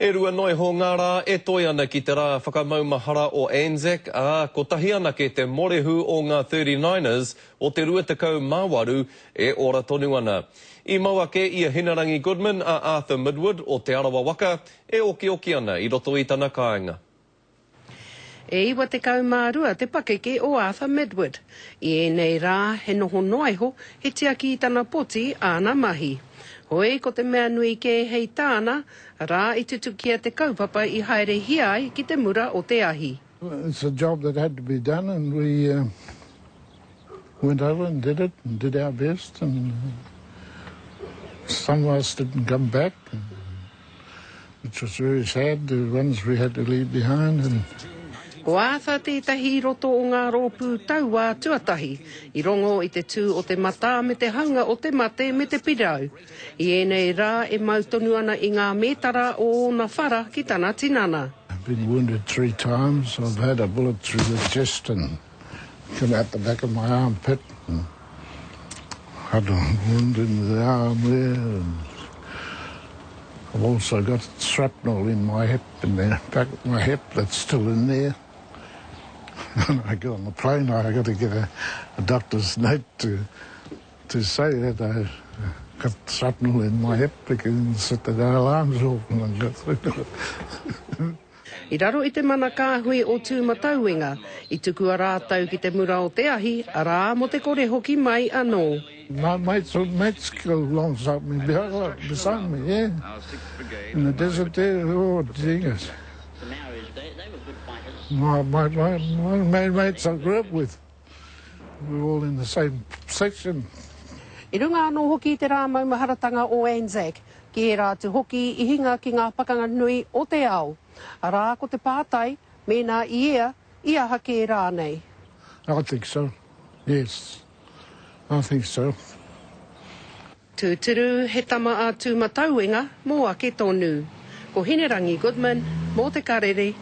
E rua noi ho ngā rā e toi ana ki te rā whakamaumahara o Anzac, ko tahi ana ke te morehu o ngā 39ers o te ruatakau māwaru e ora tonu ana. I maua ke ia Hinarangi Goodman a Arthur Midwood o te Arawa Waka e oki ana i roto i tana kāinga. E iwa te kaumārua te pakeke o Arthur Midwood. I enei rā he noho noaiho he tia ki tana poti āna mahi. Hoi ko te mea nui ke hei tāna, rā I tutukia te kaupapa I haere hiai ki te mura o te ahi. It's a job that had to be done and we went over and did our best and some of us didn't come back, which was very sad, the ones we had to leave behind. And Ko Arthur tētahi roto o ngā rōpū taua tuatahi, I rongo I te tū o te mata me te hanga o te mate me te pirau. I enei rā e mautonu ana I ngā mētara o na whara ki tana tinana. I've been wounded 3 times. I've had a bullet through the chest and come out the back of my armpit. And had a wound in the arm there. And I've also got shrapnel in my hip, in the back of my hip that's still in there. When I go on the plane, I got to get a doctor's note to say that I got shrapnel in my hip because set the alarms off when I got through. I raro I te mana kāhui o tūmatauenga, I tuku a rātau ki te mura o te ahi, a rā mo te kore hoki mai anō. My mates go alongside me, beside me, yeah. In the desert there, oh, Jesus. My mates I grew up with, we were all in the same section. I runga anō hoki te rā maumaharatanga o Anzac, ki e rātu hoki I hinga ki ngā pakanga nui o te ao. A rā ko te pātai, mēnā I ea, I aha ke rā nei. I think so, yes. I think so. Tūturu he tama a tūmatauenga, mō ake tonu. Ko Hinarangi Goodman, mō te karere.